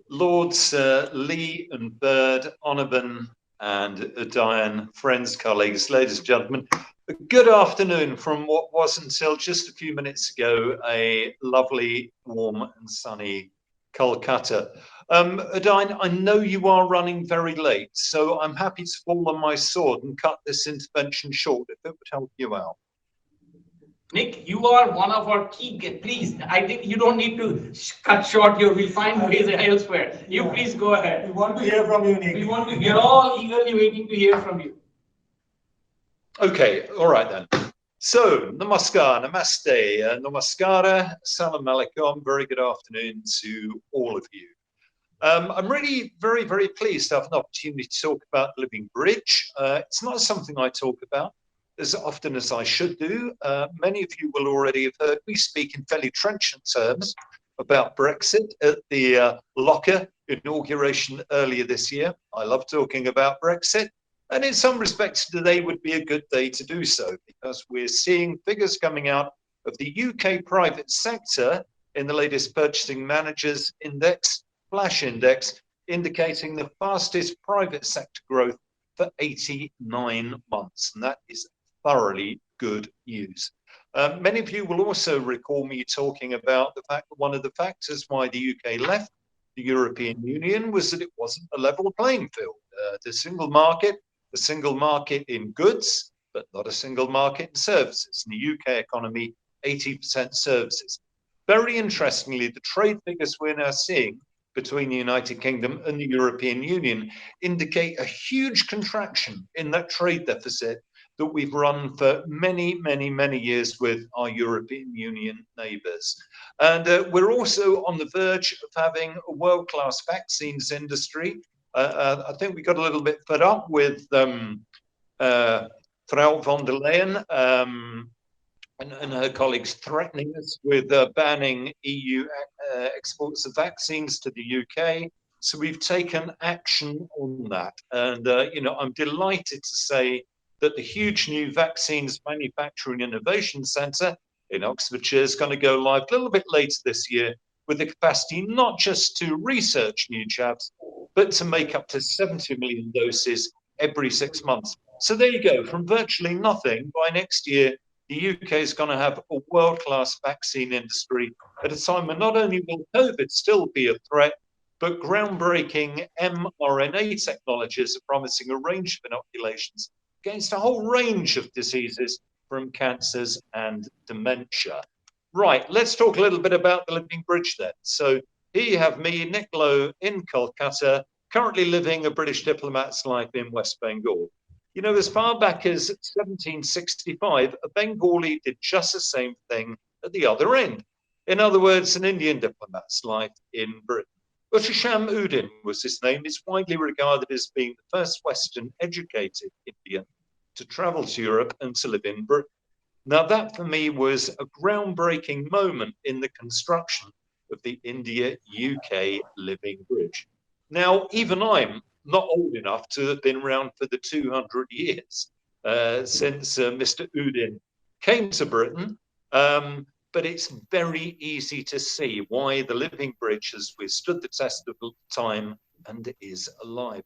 Lords Lee and Bird, Hon'ble and Diane, friends, colleagues, ladies and gentlemen, good afternoon from what was until just a few minutes ago a lovely, warm and sunny Kolkata. Diane, I know you are running very late, so I'm happy to fall on my sword and cut this intervention short if it would help you out. Nick, you are one of our key guests. Please, I think you don't need to cut short here. We'll find ways elsewhere. You please go ahead. We want to hear from you, Nick. We are all eagerly waiting to hear from you. Okay, all right then. So, namaskar, namaste, namaskara, salam alaikum. Very good afternoon to all of you. I'm really very pleased to have an opportunity to talk about the Living Bridge. It's not something I talk about as often as I should do. Many of you will already have heard me speak in fairly trenchant terms about Brexit at the Locker inauguration earlier this year. I love talking about Brexit. And in some respects, today would be a good day to do so because we're seeing figures coming out of the UK private sector in the latest Purchasing Managers Index, Flash Index, indicating the fastest private sector growth for 89 months. And that is thoroughly good news. Many of you will also recall me talking about the fact that one of the factors why the UK left the European Union was that it wasn't a level playing field. The single market in goods, but not a single market in services. In the UK economy, 80% services. Very interestingly, the trade figures we're now seeing between the United Kingdom and the European Union indicate a huge contraction in that trade deficit that we've run for many years with our European Union neighbours. And we're also on the verge of having a world-class vaccines industry. I think we got a little bit fed up with Frau von der Leyen and her colleagues threatening us with banning EU exports of vaccines to the UK. So we've taken action on that. And, I'm delighted to say that the huge new Vaccines Manufacturing Innovation Centre in Oxfordshire is going to go live a little bit later this year with the capacity not just to research new jabs, but to make up to 70 million doses every 6 months. So there you go. From virtually nothing, by next year, the UK is going to have a world-class vaccine industry at a time when not only will COVID still be a threat, but groundbreaking mRNA technologies are promising a range of inoculations against a whole range of diseases from cancers and dementia. Right, let's talk a little bit about the Living Bridge then. So here you have me, Nick Lowe, in Kolkata, currently living a British diplomat's life in West Bengal. You know, as far back as 1765, a Bengali did just the same thing at the other end. In other words, an Indian diplomat's life in Britain. Uttasham Udin was his name. He's widely regarded as being the first Western educated Indian to travel to Europe and to live in Britain. Now, that for me was a groundbreaking moment in the construction of the India-UK Living Bridge. Now, even I'm not old enough to have been around for the 200 years since Mr. Udin came to Britain, but it's very easy to see why the Living Bridge has withstood the test of time and is alive.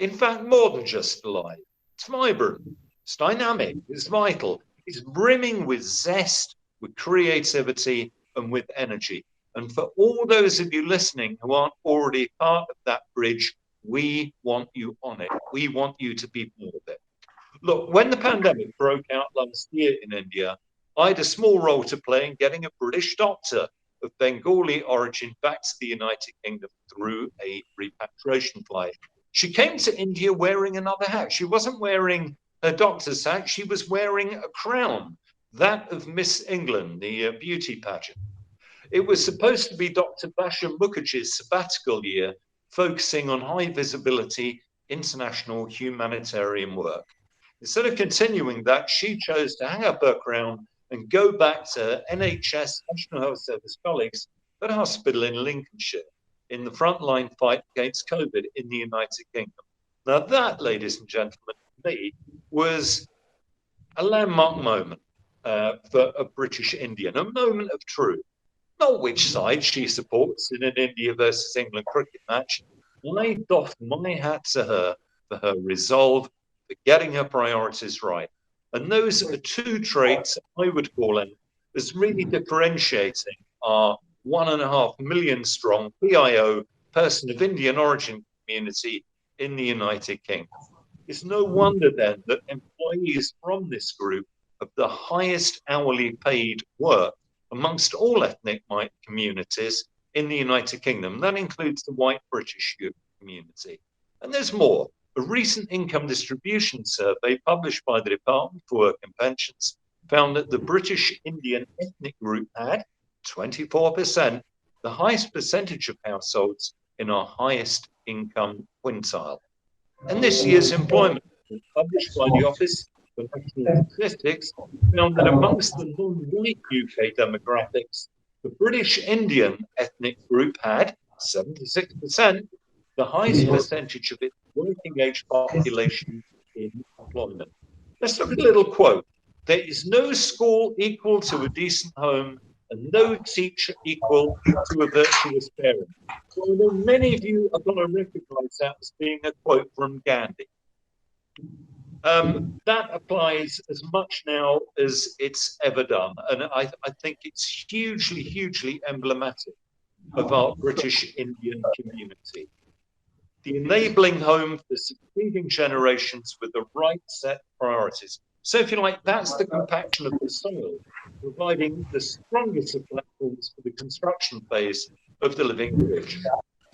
In fact, more than just alive. It's vibrant, it's dynamic, it's vital, it's brimming with zest, with creativity, and with energy. And for all those of you listening who aren't already part of that bridge, we want you on it. We want you to be part of it. Look, when the pandemic broke out last year in India, I had a small role to play in getting a British doctor of Bengali origin back to the United Kingdom through a repatriation flight. She came to India wearing another hat. She wasn't wearing her doctor's hat. She was wearing a crown, that of Miss England, the beauty pageant. It was supposed to be Dr. Bashar Mukherjee's sabbatical year, focusing on high visibility international humanitarian work. Instead of continuing that, she chose to hang up her crown and go back to NHS, National Health Service colleagues at a hospital in Lincolnshire in the frontline fight against COVID in the United Kingdom. Now that, ladies and gentlemen, for me, was a landmark moment for a British Indian, a moment of truth. not which side she supports in an India versus England cricket match. I doff my hat to her for her resolve, for getting her priorities right. And those are two traits I would call in as really differentiating our 1.5 million strong PIO, person of Indian origin community in the United Kingdom. It's no wonder then that employees from this group have the highest hourly paid work amongst all ethnic communities in the United Kingdom. That includes the white British community. And there's more. A recent income distribution survey published by the Department for Work and Pensions found that the British Indian ethnic group had 24%, the highest percentage of households in our highest income quintile. And this year's employment published by the Office for National Statistics found that amongst the non-white UK demographics, the British Indian ethnic group had 76%, the highest percentage of its working age population in employment. Let's look at a little quote. There is no school equal to a decent home and no teacher equal to a virtuous parent. Well, I know many of you are going to recognize that as being a quote from Gandhi. That applies as much now as it's ever done. And I think it's hugely, hugely emblematic of our British Indian community. The enabling home for succeeding generations with the right set of priorities. So if you like, that's the compaction of the soil, providing the strongest of platforms for the construction phase of the living bridge.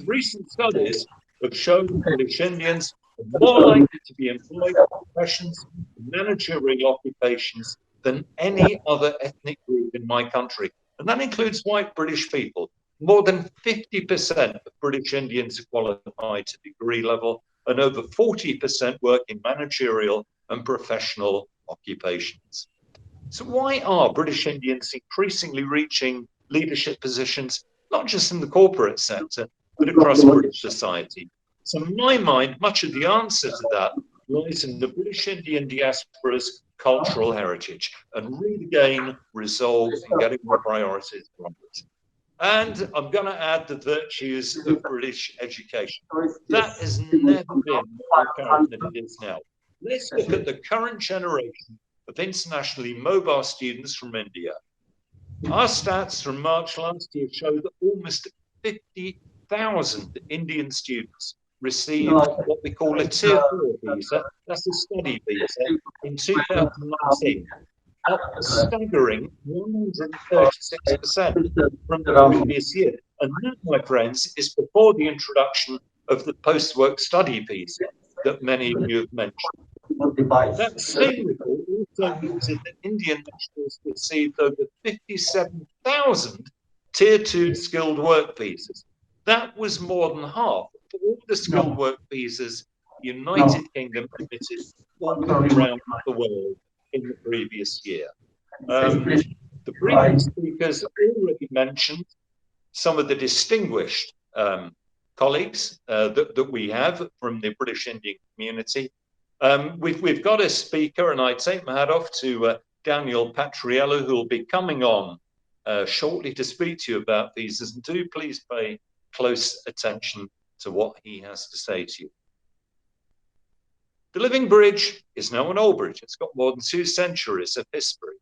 Recent studies have shown British Indians are more likely to be employed in professions and managerial occupations than any other ethnic group in my country. And that includes white British people. More than 50% of British Indians are qualified to degree level, and over 40% work in managerial and professional occupations. So why are British Indians increasingly reaching leadership positions, not just in the corporate sector, but across British society? So in my mind, much of the answer to that lies in the British Indian diaspora's cultural heritage and really gain resolve in getting the priorities right. And I'm going to add the virtues of British education. That has never been more apparent than it is now. Let's look at the current generation of internationally mobile students from India. Our stats from March last year show that almost 50,000 Indian students received what we call a Tier 4 visa, that's a study visa, in 2019. Up a staggering 136% from the previous year. And that, my friends, is before the introduction of the post-work study visa that many of you have mentioned. That same report also noted that Indian nationals received over 57,000 Tier 2 skilled work visas. That was more than half of all the skilled work visas the United Kingdom emitted all around the world in the previous year. The previous speakers already mentioned some of the distinguished colleagues that we have from the British Indian community. We've got a speaker, and I take my hat off to Daniel Patriello, who will be coming on shortly to speak to you about visas. And do please pay close attention to what he has to say to you. The Living Bridge is now an old bridge. It's got more than 2 centuries of history.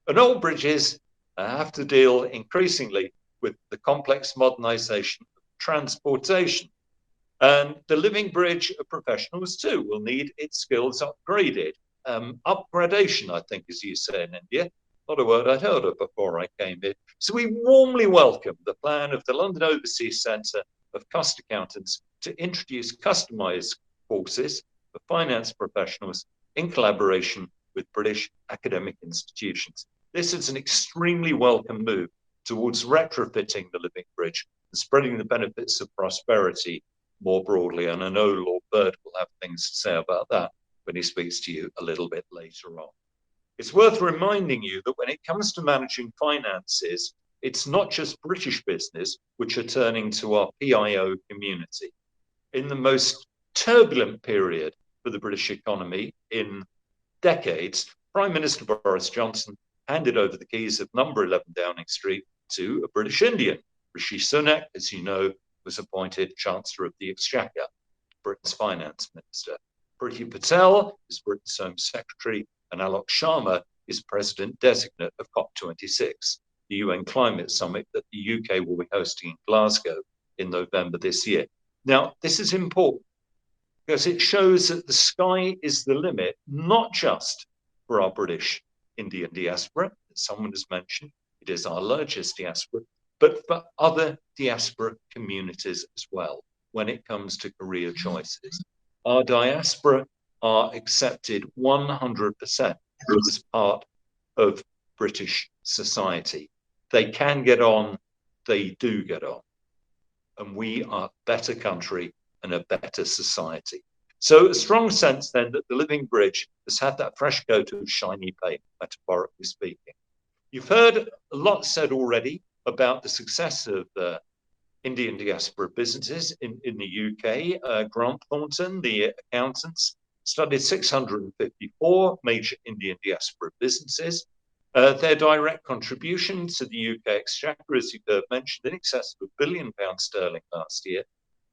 And old bridges have to deal increasingly with the complex modernization of transportation. And the Living Bridge of professionals too will need its skills upgraded. Upgradation, I think, as you say in India, not a word I'd heard of before I came here. So we warmly welcome the plan of the London Overseas Centre of Cost Accountants to introduce customized courses for finance professionals in collaboration with British academic institutions. This is an extremely welcome move towards retrofitting the Living Bridge and spreading the benefits of prosperity more broadly. And I know Lord Bird will have things to say about that when he speaks to you a little bit later on. It's worth reminding you that when it comes to managing finances, it's not just British business which are turning to our PIO community. In the most turbulent period for the British economy in decades, Prime Minister Boris Johnson handed over the keys of number 11 Downing Street to a British Indian. Rishi Sunak, as you know, was appointed Chancellor of the Exchequer, Britain's Finance Minister. Priti Patel is Britain's Home Secretary, and Alok Sharma is President Designate of COP26, the UN Climate Summit that the UK will be hosting in Glasgow in November this year. Now, this is important because it shows that the sky is the limit, not just for our British Indian diaspora, that someone has mentioned, it is our largest diaspora, but for other diaspora communities as well when it comes to career choices. Our diaspora are accepted 100% as part of British society. They can get on, they do get on. And we are a better country and a better society. So a strong sense then that the Living Bridge has had that fresh coat of shiny paint, metaphorically speaking. You've heard a lot said already about the success of Indian diaspora businesses in the UK. Grant Thornton, the accountants, studied 654 major Indian diaspora businesses. Their direct contribution to the UK Exchequer, as you've heard mentioned, in excess of £1 billion last year.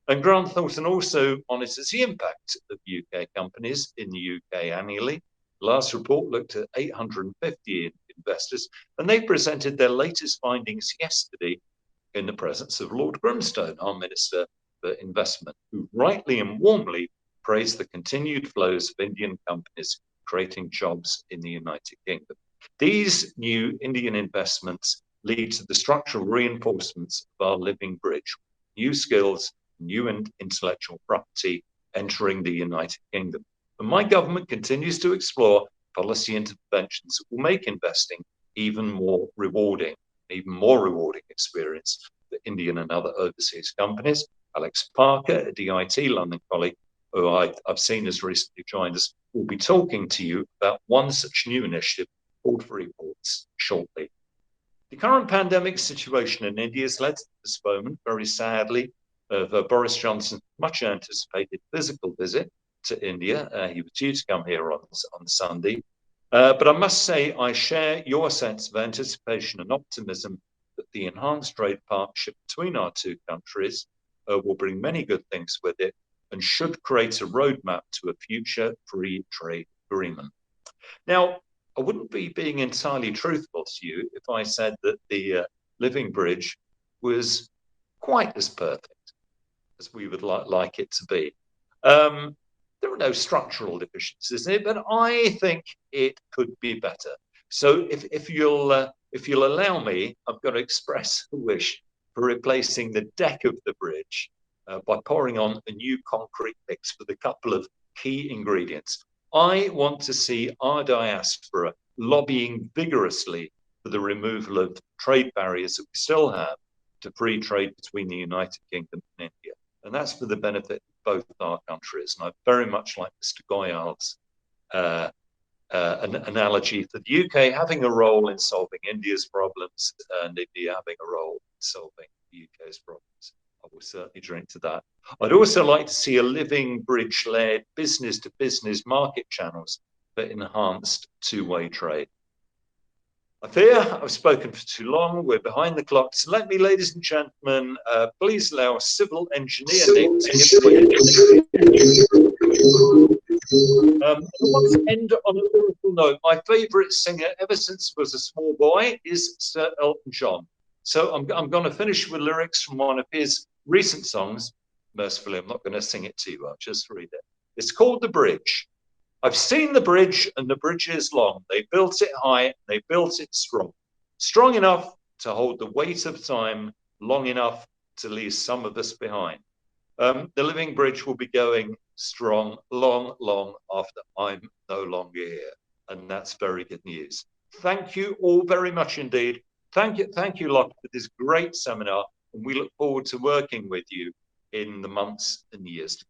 And Grant Thornton also monitors the impact of UK companies in the UK annually. The last report looked at 850 investors, and they presented their latest findings yesterday in the presence of Lord Grimstone, our Minister for Investment, who rightly and warmly praised the continued flows of Indian companies creating jobs in the United Kingdom. These new Indian investments lead to the structural reinforcements of our Living Bridge, new skills, new intellectual property entering the United Kingdom. And my government continues to explore policy interventions that will make investing even more rewarding experience for Indian and other overseas companies. Alex Parker, a DIT London colleague, who I've seen has recently joined us, will be talking to you about one such new initiative called for reports shortly. The current pandemic situation in India has led to the postponement, very sadly, of Boris Johnson's much anticipated physical visit to India. He was due to come here on Sunday. But I must say, I share your sense of anticipation and optimism that the enhanced trade partnership between our two countries will bring many good things with it and should create a roadmap to a future free trade agreement. Now, I wouldn't be being entirely truthful to you if I said that the Living Bridge was quite as perfect as we would like it to be. There are no structural deficiencies in it, but I think it could be better. So if you'll allow me, I've got to express a wish for replacing the deck of the bridge by pouring on a new concrete mix with a couple of key ingredients. I want to see our diaspora lobbying vigorously for the removal of trade barriers that we still have to free trade between the United Kingdom and India. And that's for the benefit of both our countries. And I very much like Mr. Goyal's an analogy for the UK having a role in solving India's problems and India having a role in solving the UK's problems. I will certainly drink to that. I'd also like to see a Living Bridge-led business-to-business market channels for enhanced two-way trade. I fear I've spoken for too long. We're behind the clock. So let me, ladies and gentlemen, please allow a civil engineer Nick to I want to end on a lyrical note. My favourite singer ever since I was a small boy is Sir Elton John. So I'm going to finish with lyrics from one of his recent songs. Mercifully, I'm not going to sing it to you. I'll just read it. It's called The Bridge. I've seen the bridge, and the bridge is long. They built it high, they built it strong. Strong enough to hold the weight of time, long enough to leave some of us behind. The Living Bridge will be going strong, long, long after I'm no longer here. And that's very good news. Thank you all very much indeed. Thank you, Locke, for this great seminar. And we look forward to working with you in the months and years to come.